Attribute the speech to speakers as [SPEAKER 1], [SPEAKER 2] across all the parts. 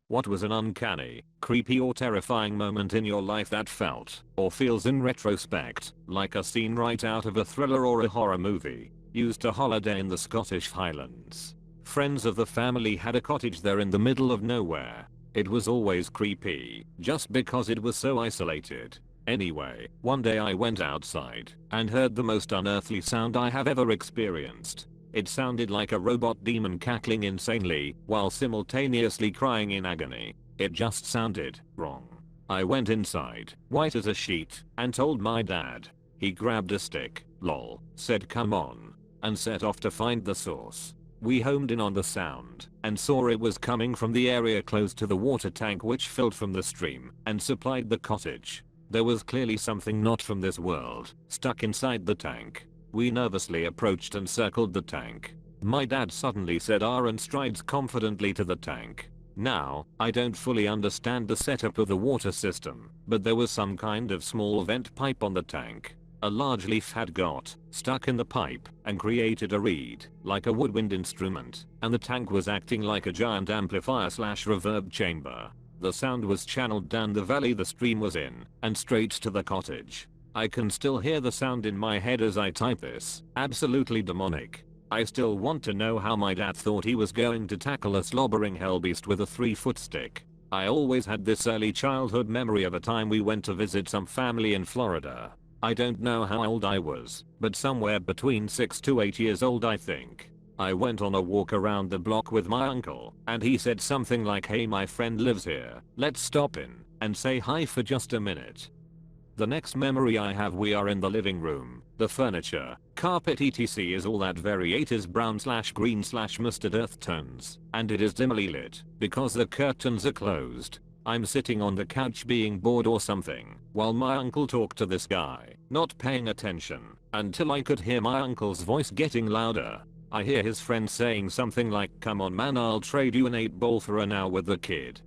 [SPEAKER 1] What was an uncanny, creepy or terrifying moment in your life that felt, or feels in retrospect, like a scene right out of a thriller or a horror movie? Used a holiday in the Scottish Highlands. Friends of the family had a cottage there in the middle of nowhere. It was always creepy, just because it was so isolated. Anyway, one day I went outside and heard the most unearthly sound I have ever experienced. It sounded like a robot demon cackling insanely while simultaneously crying in agony. It just sounded wrong. I went inside, white as a sheet, and told my dad. He grabbed a stick, lol, said come on, and set off to find the source. We homed in on the sound and saw it was coming from the area close to the water tank which filled from the stream and supplied the cottage. There was clearly something not from this world stuck inside the tank. We nervously approached and circled the tank. My dad suddenly said R and strides confidently to the tank. Now, I don't fully understand the setup of the water system, but there was some kind of small vent pipe on the tank. A large leaf had got stuck in the pipe and created a reed, like a woodwind instrument, and the tank was acting like a giant amplifier/reverb chamber. The sound was channeled down the valley the stream was in and straight to the cottage. I can still hear the sound in my head as I type this. Absolutely demonic. I still want to know how my dad thought he was going to tackle a slobbering hellbeast with a 3-foot stick. I always had this early childhood memory of a time we went to visit some family in Florida. I don't know how old I was, but somewhere between 6 to 8 years old I think. I went on a walk around the block with my uncle, and he said something like, hey, my friend lives here, let's stop in and say hi for just a minute. The next memory I have, we are in the living room. The furniture, carpet etc is all that very 80s brown/green/mustard earth tones, and it is dimly lit because the curtains are closed. I'm sitting on the couch being bored or something while my uncle talked to this guy, not paying attention until I could hear my uncle's voice getting louder. I hear his friend saying something like, come on man, I'll trade you an 8-ball for an hour with the kid.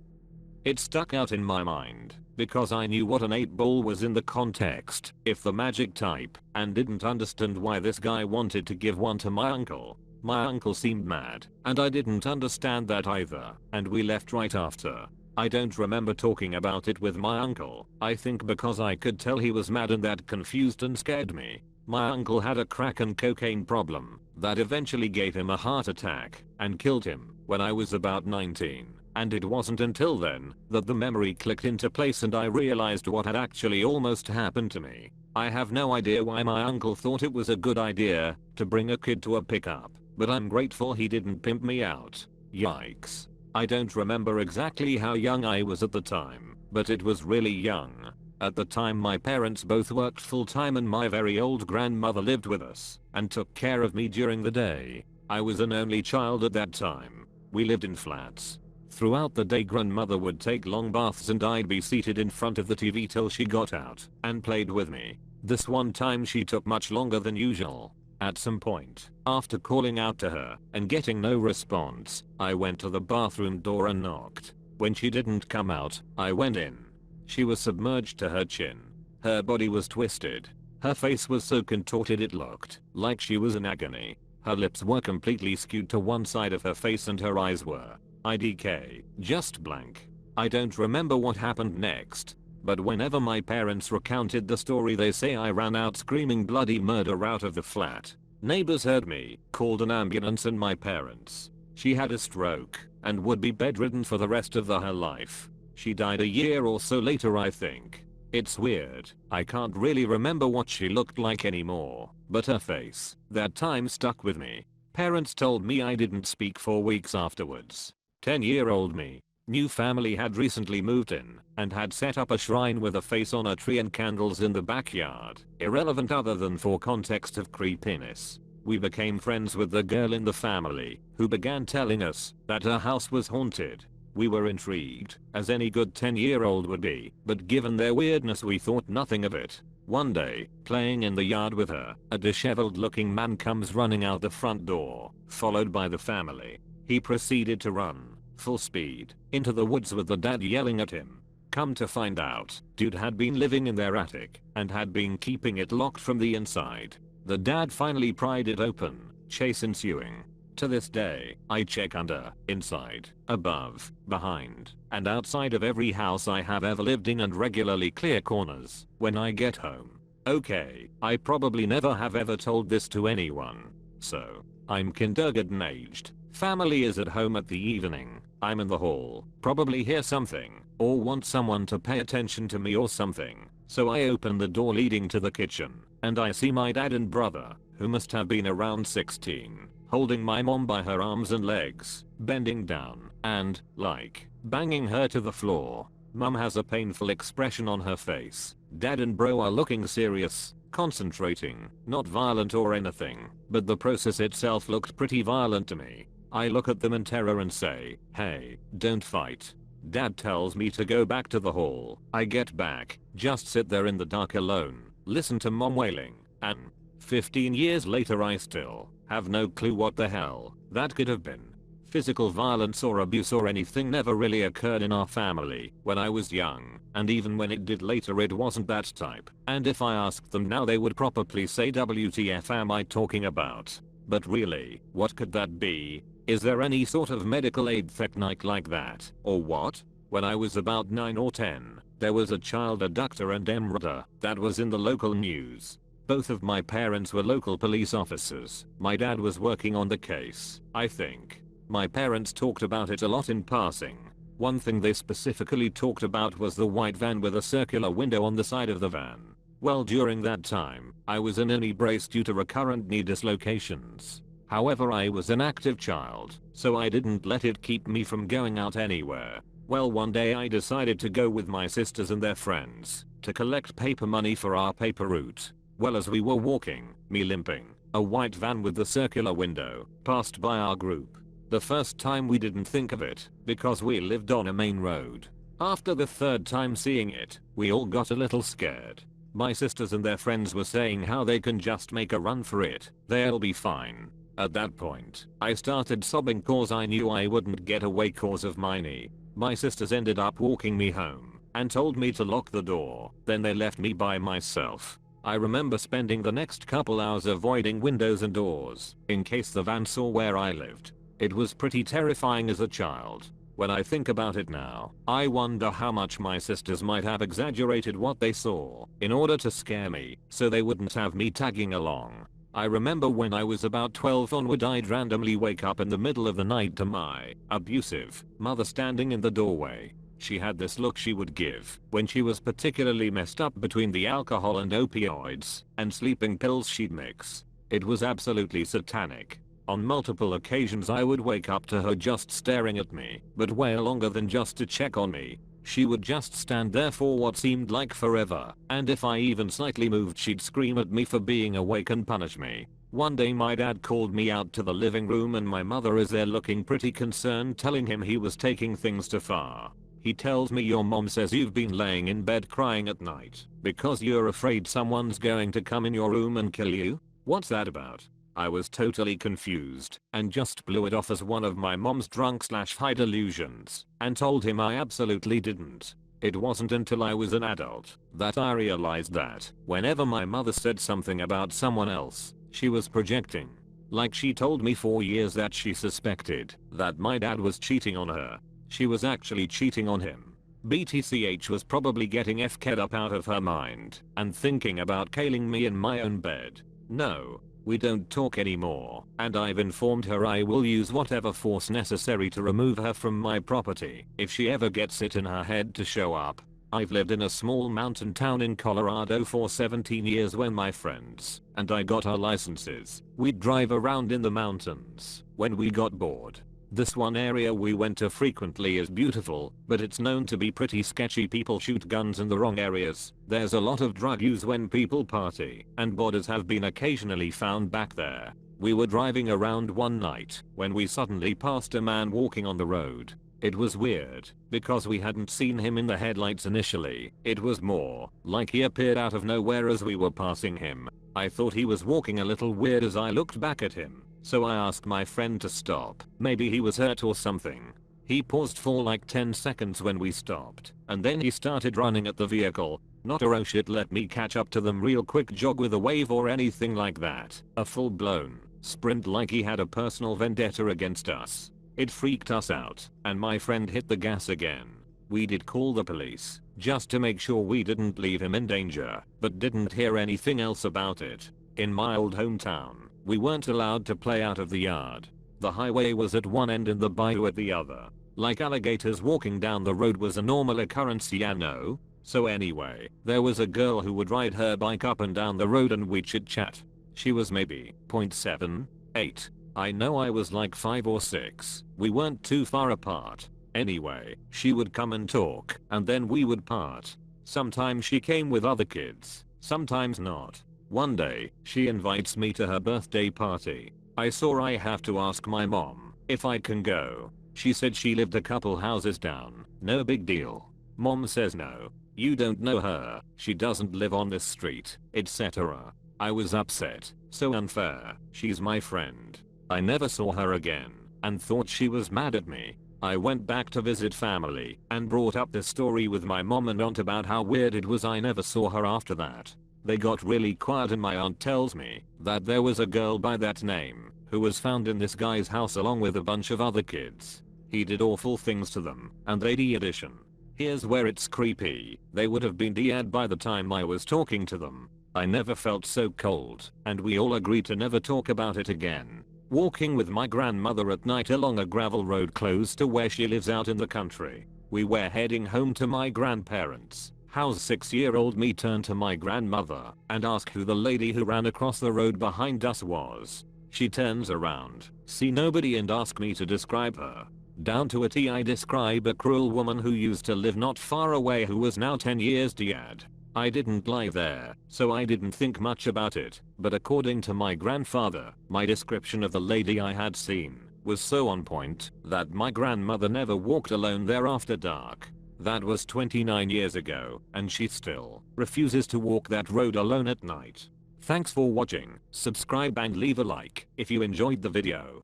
[SPEAKER 1] It stuck out in my mind because I knew what an 8-ball was in the context, if the magic type, and didn't understand why this guy wanted to give one to my uncle. My uncle seemed mad, and I didn't understand that either, and we left right after. I don't remember talking about it with my uncle, I think because I could tell he was mad and that confused and scared me. My uncle had a crack and cocaine problem that eventually gave him a heart attack and killed him when I was about 19. And it wasn't until then that the memory clicked into place and I realized what had actually almost happened to me. I have no idea why my uncle thought it was a good idea to bring a kid to a pickup, but I'm grateful he didn't pimp me out. Yikes. I don't remember exactly how young I was at the time, but it was really young. At the time my parents both worked full time and my very old grandmother lived with us and took care of me during the day. I was an only child at that time. We lived in flats. Throughout the day grandmother would take long baths and I'd be seated in front of the TV till she got out and played with me. This one time she took much longer than usual. At some point, after calling out to her and getting no response, I went to the bathroom door and knocked. When she didn't come out, I went in. She was submerged to her chin. Her body was twisted. Her face was so contorted it looked like she was in agony. Her lips were completely skewed to one side of her face and her eyes were IDK, just blank. I don't remember what happened next, but whenever my parents recounted the story they say I ran out screaming bloody murder out of the flat. Neighbors heard me, called an ambulance and my parents. She had a stroke and would be bedridden for the rest of her life. She died a year or so later I think. It's weird, I can't really remember what she looked like anymore, but her face, that time stuck with me. Parents told me I didn't speak for weeks afterwards. 10-year-old me. New family had recently moved in and had set up a shrine with a face on a tree and candles in the backyard. Irrelevant other than for context of creepiness. We became friends with the girl in the family who began telling us that her house was haunted. We were intrigued, as any good 10-year-old would be, but given their weirdness we thought nothing of it. One day, playing in the yard with her, a disheveled looking man comes running out the front door, followed by the family. He proceeded to run, full speed, into the woods with the dad yelling at him. Come to find out, dude had been living in their attic and had been keeping it locked from the inside. The dad finally pried it open, chase ensuing. To this day, I check under, inside, above, behind, and outside of every house I have ever lived in and regularly clear corners when I get home. Okay, I probably never have ever told this to anyone. So, I'm kindergarten aged. Family is at home at the evening. I'm in the hall, probably hear something, or want someone to pay attention to me or something. So I open the door leading to the kitchen, and I see my dad and brother, who must have been around 16, holding my mom by her arms and legs, bending down, and, like, banging her to the floor. Mum has a painful expression on her face. Dad and bro are looking serious, concentrating, not violent or anything, but the process itself looked pretty violent to me. I look at them in terror and say, "Hey, don't fight." Dad tells me to go back to the hall. I get back, just sit there in the dark alone, listen to mom wailing, and 15 years later I still have no clue what the hell that could have been. Physical violence or abuse or anything never really occurred in our family when I was young, and even when it did later it wasn't that type, and if I asked them now they would probably say WTF am I talking about. But really, what could that be? Is there any sort of medical aid technique like that, or what? When I was about 9 or 10, there was a child abductor and murder that was in the local news. Both of my parents were local police officers. My dad was working on the case, I think. My parents talked about it a lot in passing. One thing they specifically talked about was the white van with a circular window on the side of the van. Well, during that time, I was in a knee brace due to recurrent knee dislocations. However, I was an active child, so I didn't let it keep me from going out anywhere. Well, one day I decided to go with my sisters and their friends to collect paper money for our paper route. Well, as we were walking, me limping, a white van with the circular window passed by our group. The first time we didn't think of it, because we lived on a main road. After the third time seeing it, we all got a little scared. My sisters and their friends were saying how they can just make a run for it, they'll be fine. At that point, I started sobbing cause I knew I wouldn't get away cause of my knee. My sisters ended up walking me home and told me to lock the door, then they left me by myself. I remember spending the next couple hours avoiding windows and doors in case the van saw where I lived. It was pretty terrifying as a child. When I think about it now, I wonder how much my sisters might have exaggerated what they saw in order to scare me so they wouldn't have me tagging along. I remember when I was about 12 onward I'd randomly wake up in the middle of the night to my abusive mother standing in the doorway. She had this look she would give when she was particularly messed up between the alcohol and opioids and sleeping pills she'd mix. It was absolutely satanic. On multiple occasions I would wake up to her just staring at me, but way longer than just to check on me. She would just stand there for what seemed like forever, and if I even slightly moved she'd scream at me for being awake and punish me. One day my dad called me out to the living room and my mother is there looking pretty concerned, telling him he was taking things too far. He tells me your mom says you've been laying in bed crying at night because you're afraid someone's going to come in your room and kill you? What's that about? I was totally confused and just blew it off as one of my mom's drunk/high delusions and told him I absolutely didn't. It wasn't until I was an adult that I realized that whenever my mother said something about someone else, she was projecting. Like she told me for years that she suspected that my dad was cheating on her. She was actually cheating on him. BTCH was probably getting f-ked up out of her mind and thinking about killing me in my own bed. No. We don't talk anymore, and I've informed her I will use whatever force necessary to remove her from my property if she ever gets it in her head to show up. I've lived in a small mountain town in Colorado for 17 years. When my friends and I got our licenses, we'd drive around in the mountains when we got bored. This one area we went to frequently is beautiful, but it's known to be pretty sketchy. People shoot guns in the wrong areas. There's a lot of drug use when people party, and bodies have been occasionally found back there. We were driving around one night when we suddenly passed a man walking on the road. It was weird because we hadn't seen him in the headlights initially. It was more like he appeared out of nowhere as we were passing him. I thought he was walking a little weird as I looked back at him. So I asked my friend to stop. Maybe he was hurt or something. He paused for like 10 seconds when we stopped, and then he started running at the vehicle. Not a oh shit let me catch up to them real quick jog with a wave or anything like that. A full blown sprint like he had a personal vendetta against us. It freaked us out, and my friend hit the gas again. We did call the police, just to make sure we didn't leave him in danger, but didn't hear anything else about it. In my old hometown, we weren't allowed to play out of the yard. The highway was at one end and the bayou at the other. Like alligators walking down the road was a normal occurrence, yeah no? So anyway, there was a girl who would ride her bike up and down the road and we'd chit chat. She was maybe 0.7, 8. I know I was like 5 or 6. We weren't too far apart. Anyway, she would come and talk, and then we would part. Sometimes she came with other kids, sometimes not. One day, she invites me to her birthday party. I saw I have to ask my mom if I can go. She said she lived a couple houses down, no big deal. Mom says no, you don't know her, she doesn't live on this street, etc. I was upset, so unfair, she's my friend. I never saw her again, and thought she was mad at me. I went back to visit family, and brought up this story with my mom and aunt about how weird it was I never saw her after that. They got really quiet and my aunt tells me that there was a girl by that name who was found in this guy's house along with a bunch of other kids. He did awful things to them, and they de-addition. Here's where it's creepy, they would have been de-ad by the time I was talking to them. I never felt so cold, and we all agreed to never talk about it again. Walking with my grandmother at night along a gravel road close to where she lives out in the country. We were heading home to my grandparents' house. 6-year-old me turned to my grandmother and asked who the lady who ran across the road behind us was. She turns around, see nobody, and asked me to describe her. Down to a T I describe a cruel woman who used to live not far away who was now 10 years dead. I didn't live there, so I didn't think much about it, but according to my grandfather, my description of the lady I had seen was so on point that my grandmother never walked alone there after dark. That was 29 years ago, and she still refuses to walk that road alone at night. Thanks for watching, subscribe and leave a like if you enjoyed the video.